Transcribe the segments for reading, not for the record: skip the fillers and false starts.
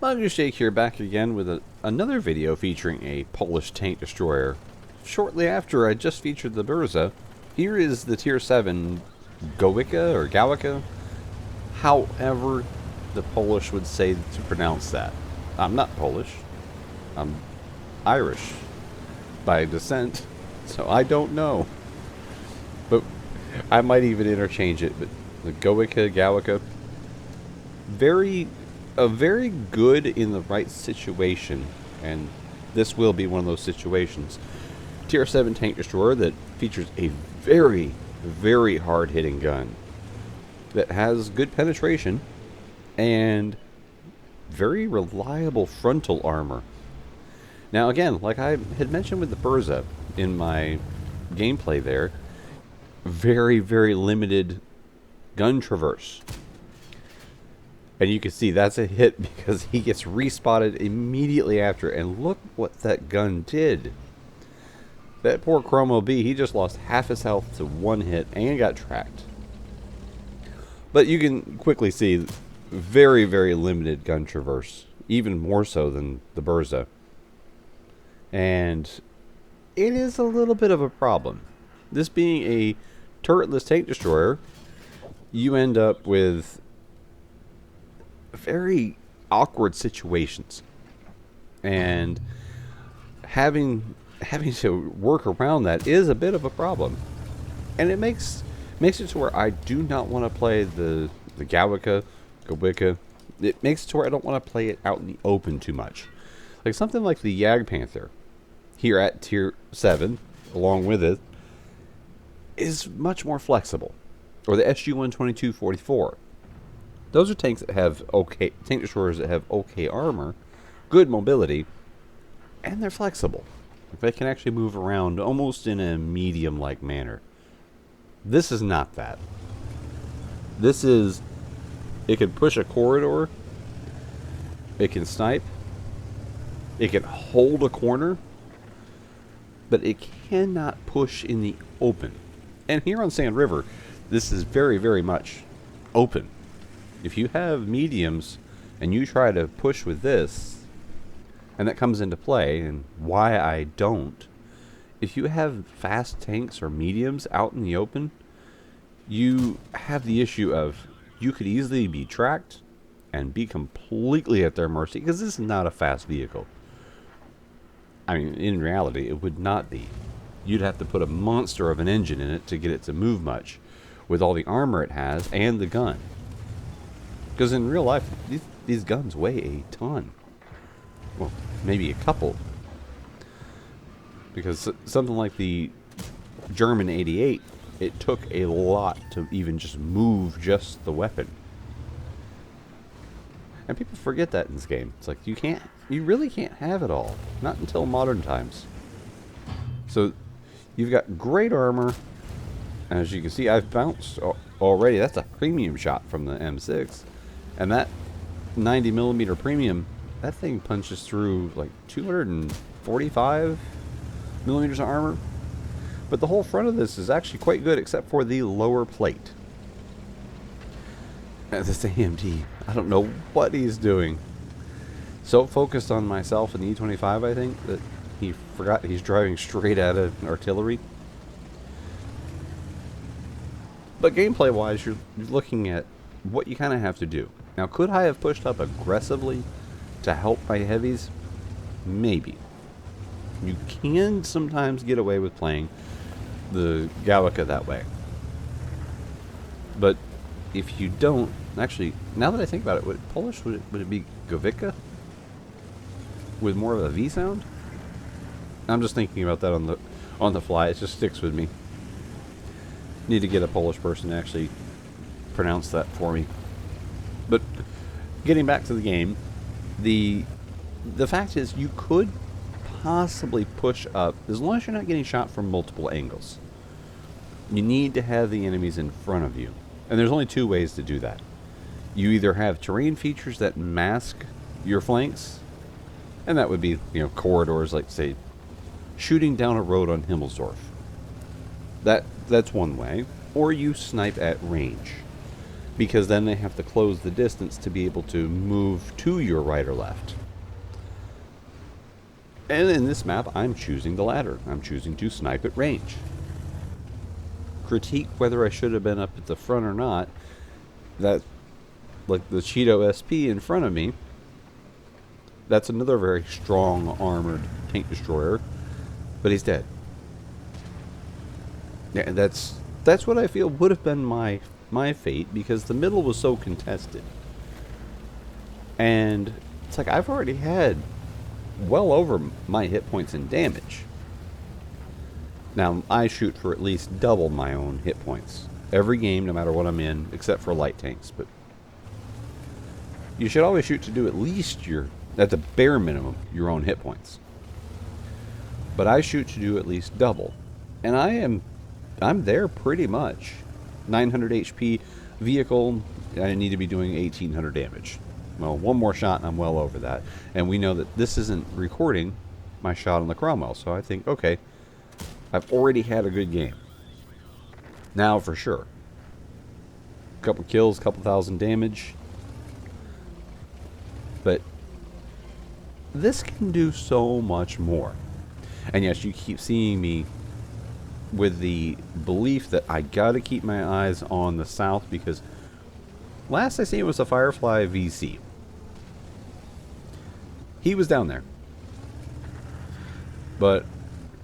Sluggish here, back again with another video featuring a Polish tank destroyer. Shortly after I just featured the Burza, here is the Tier 7 Gowika or Gowika, however the Polish would say to pronounce that. I'm not Polish, I'm Irish by descent, so I don't know. But I might even interchange it, but the Gowika, Gowika, very good in the right situation, and this will be one of those situations. Tier 7 tank destroyer that features a very, very hard-hitting gun that has good penetration and very reliable frontal armor. Now again, like I had mentioned with the Burza in my gameplay there, very, very limited gun traverse. And you can see that's a hit because he gets respotted immediately after. And look what that gun did. That poor Chromo B, he just lost half his health to one hit and got tracked. But you can quickly see very, very limited gun traverse. Even more so than the Burza. And it is a little bit of a problem. This being a turretless tank destroyer, you end up with very awkward situations, and having to work around that is a bit of a problem, and it makes it to where I do not want to play the Gowika. It makes it to where I don't want to play it out in the open too much. Like something like the Yag Panther here at Tier 7, along with it, is much more flexible, or the SG-122-44. Those are tanks that have tank destroyers that have okay armor, good mobility, and they're flexible. They can actually move around almost in a medium-like manner. This is not that. This is, it can push a corridor, it can snipe, it can hold a corner, but it cannot push in the open. And here on Sand River, this is very, very much open. If you have mediums and you try to push with this, and that comes into play, and why I don't, if you have fast tanks or mediums out in the open, you have the issue of you could easily be tracked and be completely at their mercy, because this is not a fast vehicle. I mean, in reality, it would not be. You'd have to put a monster of an engine in it to get it to move much, with all the armor it has and the gun. Because in real life, these guns weigh a ton. Well, maybe a couple. Because something like the German 88, it took a lot to even just move just the weapon. And people forget that in this game. It's like you really can't have it all. Not until modern times. So you've got great armor. As you can see, I've bounced already. That's a premium shot from the M6. And that 90mm premium, that thing punches through like 245 millimeters of armor. But the whole front of this is actually quite good, except for the lower plate. And this AMD, I don't know what he's doing. So focused on myself and the E25, I think, that he forgot he's driving straight at an artillery. But gameplay-wise, you're looking at what you kind of have to do. Now, could I have pushed up aggressively to help my heavies? Maybe. You can sometimes get away with playing the Gowika that way. But if you don't, actually, now that I think about it, Polish, would it be Gowika? With more of a V sound? I'm just thinking about that on the fly. It just sticks with me. Need to get a Polish person to actually pronounce that for me. But getting back to the game, the fact is you could possibly push up as long as you're not getting shot from multiple angles. You need to have the enemies in front of you. And there's only two ways to do that. You either have terrain features that mask your flanks, and that would be, corridors, like say shooting down a road on Himmelsdorf. That's one way. Or you snipe at range. because then they have to close the distance to be able to move to your right or left. And in this map, I'm choosing the latter. I'm choosing to snipe at range. Critique whether I should have been up at the front or not. That, like the Cheeto SP in front of me, that's another very strong armored tank destroyer, but he's dead. Yeah, that's what I feel would have been my fate, because the middle was so contested. And it's like I've already had well over my hit points and damage. Now, I shoot for at least double my own hit points every game, no matter what I'm in, except for light tanks. But you should always shoot to do at least at the bare minimum, your own hit points. But I shoot to do at least double. And I'm there pretty much. 900 HP vehicle, I need to be doing 1800 damage. Well, one more shot and I'm well over that. And we know that this isn't recording my shot on the Cromwell, so I think, okay, I've already had a good game. Now for sure. Couple kills, couple thousand damage. But this can do so much more. And yes, you keep seeing me with the belief that I gotta keep my eyes on the south, because last I seen it was a Firefly VC. He was down there. But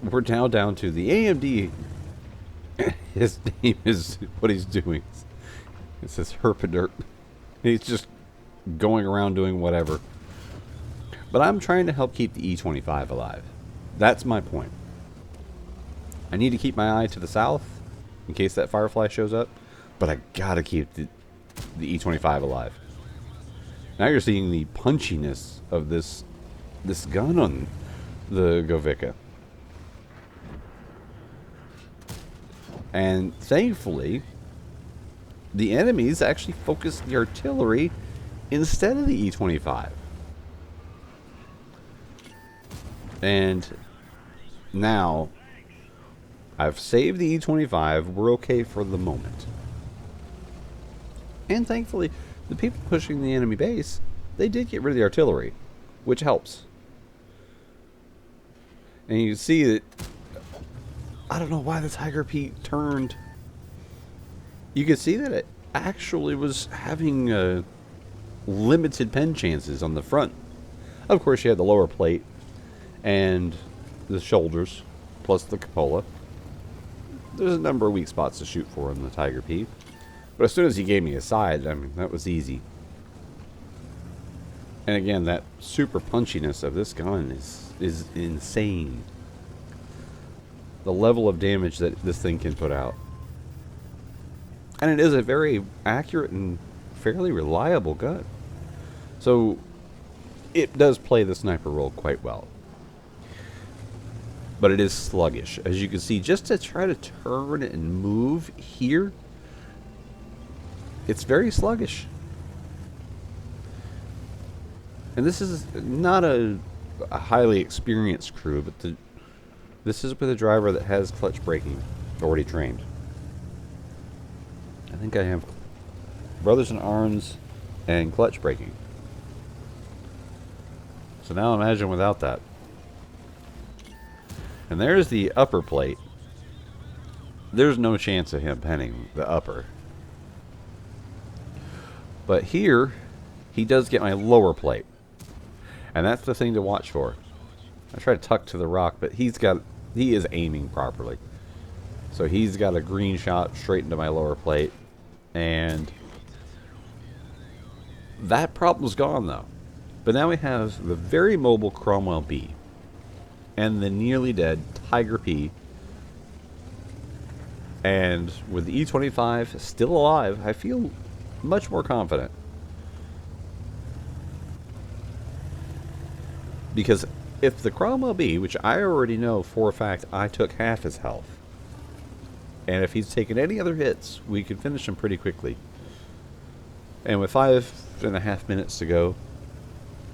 we're now down to the AMD. His name is what he's doing. It says Herpaderp. He's just going around doing whatever. But I'm trying to help keep the E25 alive. That's my point. I need to keep my eye to the south in case that Firefly shows up, but I gotta keep the E25 alive. Now you're seeing the punchiness of this gun on the Gowika. And thankfully, the enemies actually focused the artillery instead of the E25. And now I've saved the E25. We're okay for the moment. And thankfully, the people pushing the enemy base, they did get rid of the artillery, which helps. And you see that, I don't know why the Tiger Pete turned. You can see that it actually was having limited pen chances on the front. Of course, you had the lower plate and the shoulders, plus the cupola. There's a number of weak spots to shoot for on the Tiger Pete. But as soon as he gave me a side, I mean, that was easy. And again, that super punchiness of this gun is insane. The level of damage that this thing can put out. And it is a very accurate and fairly reliable gun. So it does play the sniper role quite well. But it is sluggish. As you can see, just to try to turn and move here, it's very sluggish. And this is not a highly experienced crew, but this is with a driver that has clutch braking already trained. I think I have brothers in arms and clutch braking. So now imagine without that. And there's the upper plate. There's no chance of him penning the upper. But here, he does get my lower plate. And that's the thing to watch for. I try to tuck to the rock, but he is aiming properly. So he's got a green shot straight into my lower plate. And that problem's gone, though. But now we have the very mobile Cromwell B and the nearly dead Tiger P. And with the E25 still alive, I feel much more confident. Because if the Cromwell B, which I already know for a fact I took half his health, and if he's taken any other hits, we can finish him pretty quickly. And with 5.5 minutes to go,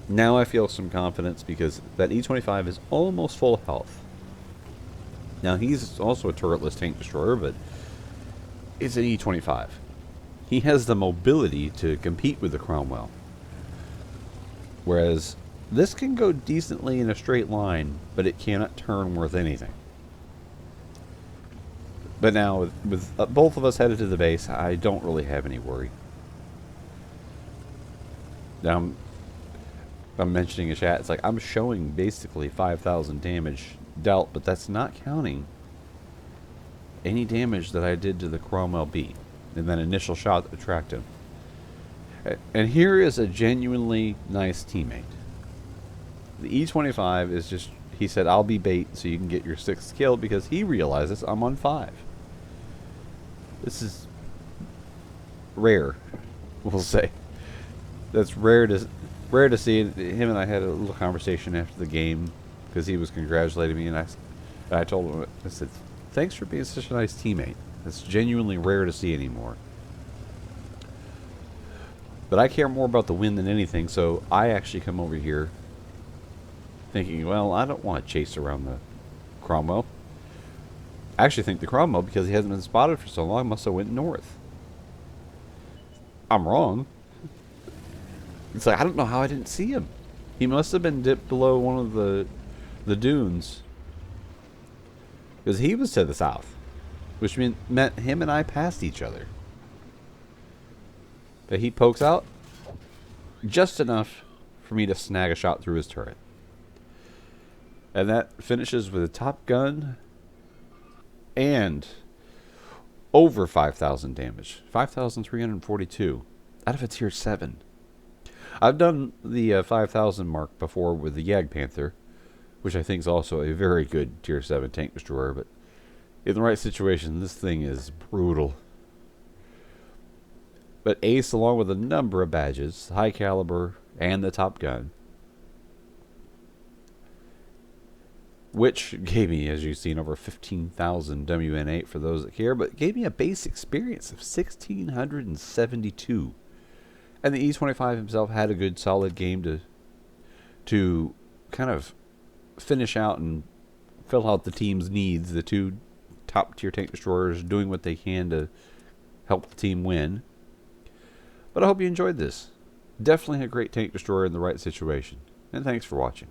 now I feel some confidence because that E25 is almost full health. Now he's also a turretless tank destroyer, but it's an E25. he has the mobility to compete with the Cromwell. Whereas this can go decently in a straight line, but it cannot turn worth anything. But now, with both of us headed to the base, I don't really have any worry. Now, I'm mentioning in chat, it's like I'm showing basically 5,000 damage dealt, but that's not counting any damage that I did to the Cromwell B in that initial shot that tracked him. And here is a genuinely nice teammate. The E25 is just, he said, I'll be bait so you can get your 6th kill because he realizes I'm on 5. This is rare, we'll say. That's rare to see. Him and I had a little conversation after the game because he was congratulating me, and I told him, I said, thanks for being such a nice teammate. It's genuinely rare to see anymore. But I care more about the win than anything, so I actually come over here thinking, well, I don't want to chase around the Cromwell. I actually think the Cromwell, because he hasn't been spotted for so long, must have went north. I'm wrong. It's like, I don't know how I didn't see him. He must have been dipped below one of the dunes. Because he was to the south. Which meant him and I passed each other. But he pokes out just enough for me to snag a shot through his turret. And that finishes with a top gun and over 5,000 damage. 5,342 out of a tier 7. I've done the 5,000 mark before with the Jagdpanther, which I think is also a very good tier 7 tank destroyer, but in the right situation, this thing is brutal. But Ace, along with a number of badges, high caliber, and the top gun, which gave me, as you've seen, over 15,000 WN8 for those that care, but gave me a base experience of 1,672. And the E25 himself had a good solid game to kind of finish out and fill out the team's needs. The two top tier tank destroyers doing what they can to help the team win. But I hope you enjoyed this. Definitely a great tank destroyer in the right situation. And thanks for watching.